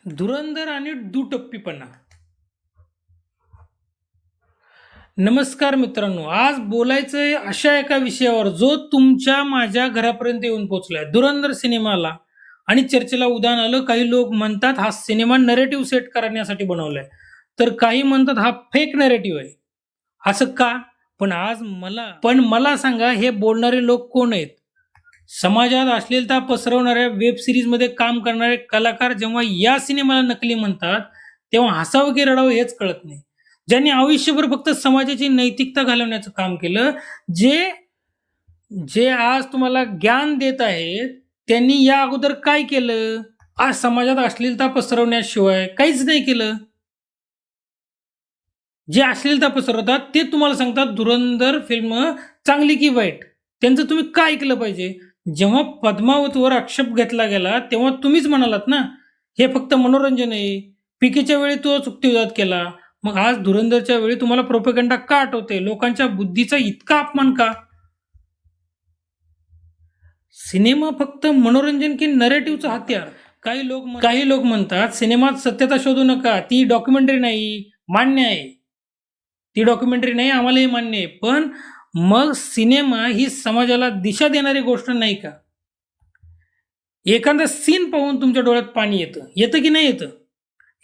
धुरंधर आणि दुटप्पीपणा. नमस्कार मित्रांनो, आज बोलायचंय अशा एका विषयावर जो तुमच्या माझ्या घरापर्यंत येऊन पोहोचलाय. धुरंधर सिनेमाला आणि चर्चेला उधाण आलं. काही लोक म्हणतात हा सिनेमा नरेटिव्ह सेट करण्यासाठी बनवलाय, तर काही म्हणतात हा फेक नरेटिव्ह आहे. असं का? पण मला सांगा, हे बोलणारे लोक कोण आहेत? समाजात अश्लीलता पसरवणाऱ्या वेब सिरीजमध्ये काम करणारे कलाकार जेव्हा या सिनेमाला नकली म्हणतात, तेव्हा हसावं की रडावं हेच कळत नाही. ज्यांनी आयुष्यभर फक्त समाजाची नैतिकता घालवण्याचं काम केलं, जे जे आज तुम्हाला ज्ञान देत आहेत, त्यांनी या अगोदर काय केलं? आज समाजात अश्लीलता पसरवण्याशिवाय काहीच नाही केलं. जे अश्लीलता पसरवतात ते तुम्हाला सांगतात धुरंधर फिल्म चांगली की वाईट. त्यांचं तुम्ही काय ऐकलं पाहिजे? जेव्हा पद्मावतवर आक्षेप घेतला गेला, तेव्हा तुम्हीच म्हणालात ना, हे फक्त मनोरंजन आहे. पीकेच्या वेळी तो युक्तिवाद केला. मग आज धुरंधरच्या वेळी तुम्हाला प्रोपेगंडा का आठवते? लोकांच्या बुद्धीचा इतका अपमान का? सिनेमा फक्त मनोरंजन की नरेटिव्हचं हत्यार? काही लोक म्हणतात सिनेमात सत्यता शोधू नका, ती डॉक्युमेंटरी नाही. मान्य आहे, ती डॉक्युमेंटरी नाही, आम्हालाही मान्य आहे. पण मग सिनेमा ही समाजाला दिशा देणारी गोष्ट नाही का? एखादा सीन पाहून तुमच्या डोळ्यात पाणी येतं, येतं की नाही येतं?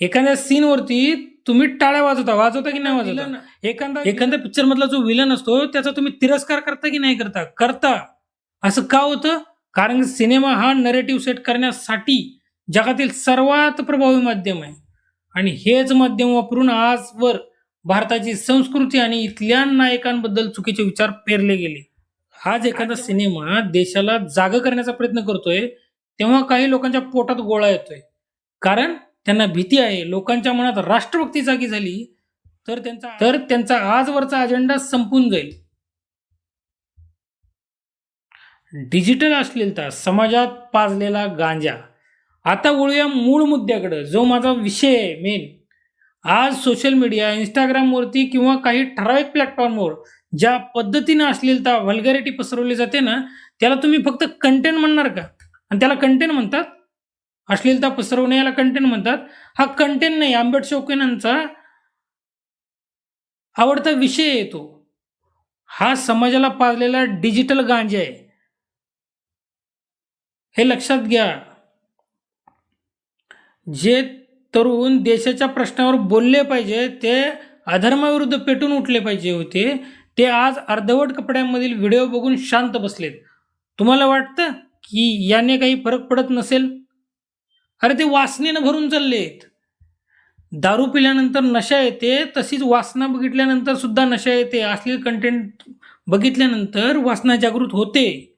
एखाद्या सीनवरती तुम्ही टाळ्या वाजवता की नाही वाजवता? एखाद्या पिक्चर मधला जो विलन असतो त्याचा तुम्ही तिरस्कार करता की नाही करता. असं का होतं? कारण सिनेमा हा नरेटिव्ह सेट करण्यासाठी जगातील सर्वात प्रभावी माध्यम आहे. आणि हेच माध्यम वापरून आजवर भारताची संस्कृती आणि इथल्या नायकांबद्दल चुकीचे विचार पेरले गेले. आज एखादा सिनेमा देशाला जागं करण्याचा प्रयत्न करतोय, तेव्हा काही लोकांच्या पोटात गोळा येतोय. कारण त्यांना भीती आहे, लोकांच्या मनात राष्ट्रभक्ती जागी झाली तर त्यांचा आजवरचा अजेंडा संपून जाईल. डिजिटल अश्लीलता, समाजात पाजलेला गांजा. आता वळूया मूळ मुद्द्याकडे, जो माझा विषय आहे मेन. आज सोशल मीडिया, इंस्टाग्रामवरती किंवा काही ठराविक प्लॅटफॉर्मवर ज्या पद्धतीने अश्लीलता, व्हल्गॅरिटी पसरवली जाते ना, त्याला तुम्ही फक्त कंटेंट म्हणणार का? आणि त्याला कंटेंट म्हणतात? अश्लीलता पसरवणे याला कंटेंट म्हणतात? हा कंटेंट नाही, आंबेड शौकीनांचा आवडता विषय आहे तो. हा समाजाला पाजलेला डिजिटल गांजा आहे, हे लक्षात घ्या. जे तरुण देशाच्या प्रश्नावर बोलले पाहिजे, ते अधर्माविरुद्ध पेटून उठले पाहिजे होते, ते आज अर्धवट कपड्यांमधील व्हिडिओ बघून शांत बसलेत. तुम्हाला वाटतं की याने काही फरक पडत नसेल? अरे ते वासनेनं भरून चाललेत. दारू पिल्यानंतर नशा येते, तशीच वासना बघितल्यानंतर सुद्धा नशा येते. अश्लील कंटेंट बघितल्यानंतर वासना जागृत होते.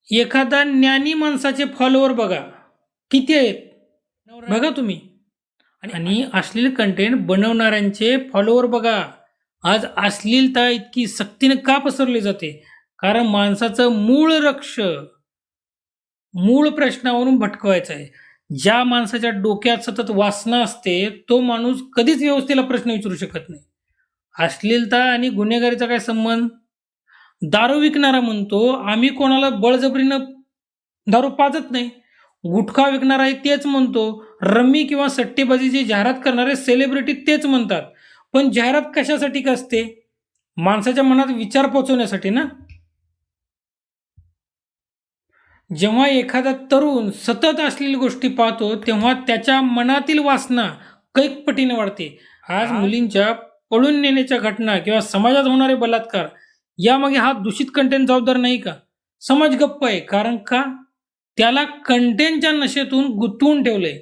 एखादा ज्ञानी माणसाचे फॉलोवर बघा, किती आहेत बघा तुम्ही. आणि अश्लील कंटेंट बनवणाऱ्यांचे फॉलोवर बघा. आज अश्लीलता इतकी सक्तीने का पसरली जाते? कारण माणसाचं मूळ प्रश्नावरून भटकवायचं आहे. ज्या माणसाच्या डोक्यात सतत वासना असते, तो माणूस कधीच व्यवस्थेला प्रश्न विचारू शकत नाही. अश्लीलता आणि गुन्हेगारीचा काय संबंध? दारू विकणारा म्हणतो आम्ही कोणाला बळजबरीनं दारू पाजत नाही. गुटखा विकणाराही तेच म्हणतो. रम्मी किंवा सट्टेबाजीची जाहिरात करणारे सेलिब्रिटी तेच म्हणतात. पण जाहिरात कशासाठी असते? माणसाच्या मनात विचार पोहोचवण्यासाठी ना. जेव्हा एखादा तरुण सतत असलेली गोष्टी पाहतो, तेव्हा त्याच्या मनातील वासना कैक पटीने वाढते. आज मुलींच्या पळून नेण्याच्या घटना किंवा समाजात होणारे बलात्कार, यामागे हा दूषित कंटेंट जबाबदार नाही का? समाज गप्प आहे. कारण का? त्याला कंटेंटच्या नशेतून गुंतवून ठेवलंय.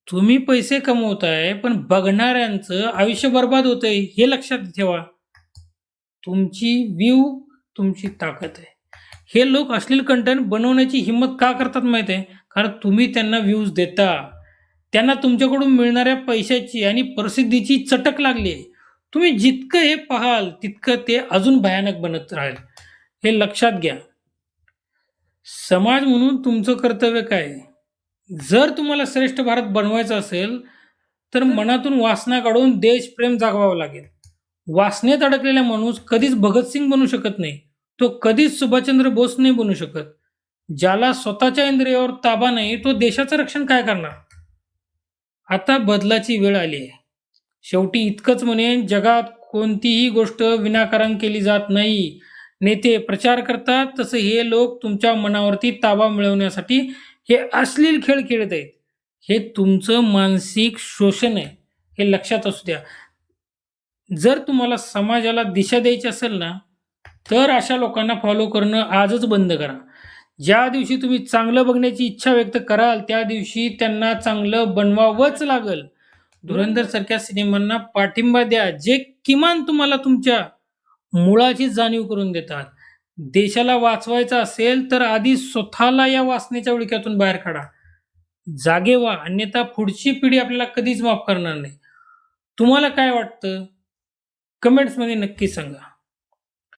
तुम्ही पैसे कमवताय, पण बघणाऱ्यांचं आयुष्य बर्बाद होतंय, हे लक्षात ठेवा. तुमची व्ह्यू तुमची ताकद आहे. हे लोक अश्लील कंटेंट बनवण्याची हिंमत का करतात माहिती आहे? कारण तुम्ही त्यांना व्ह्यूज देता. त्यांना तुमच्याकडून मिळणाऱ्या पैशाची आणि प्रसिद्धीची चटक लागली आहे. तुम्ही जितकं हे पाहाल, तितकं ते अजून भयानक बनत राहील, हे लक्षात घ्या. समाज म्हणून तुमचं कर्तव्य काय आहे? जर तुम्हाला श्रेष्ठ भारत बनवायचा असेल, तर मनातून वासना काढून देशप्रेम जागवावं लागेल. वासनेत अडकलेला माणूस कधीच भगतसिंग बनू शकत नाही. तो कधीच सुभाषचंद्र बोस नाही बनू शकत. ज्याला स्वतःच्या इंद्रियावर ताबा नाही तो देशाचं रक्षण काय करणार? आता बदलाची वेळ आली आहे. शेवटी इतकंच म्हणेन, जगात कोणतीही गोष्ट विनाकारण केली जात नाही. नेते प्रचार करतात तसं हे लोक तुमच्या मनावरती ताबा मिळवण्यासाठी हे अश्लील खेळ खेळत आहेत. हे तुमचं मानसिक शोषण आहे, हे लक्षात असू द्या. जर तुम्हाला समाजाला दिशा द्यायची असेल ना, तर अशा लोकांना फॉलो करणं आजच बंद करा. ज्या दिवशी तुम्ही चांगलं बघण्याची इच्छा व्यक्त कराल, त्या दिवशी त्यांना चांगलं बनवावंच लागेल. धुरंधर सारख्या सिनेमांना पाठिंबा द्या, जे किमान तुम्हाला तुमच्या मुळाची जाणीव करून देतात. देशाला वाचवायचं असेल, तर आधी स्वतःला या वासनेच्या विळख्यातून बाहेर काढा. जागे व्हा, अन्यथा पुढची पिढी आपल्याला कधीच माफ करणार नाही. तुम्हाला काय वाटतं? कमेंट्समध्ये नक्की सांगा.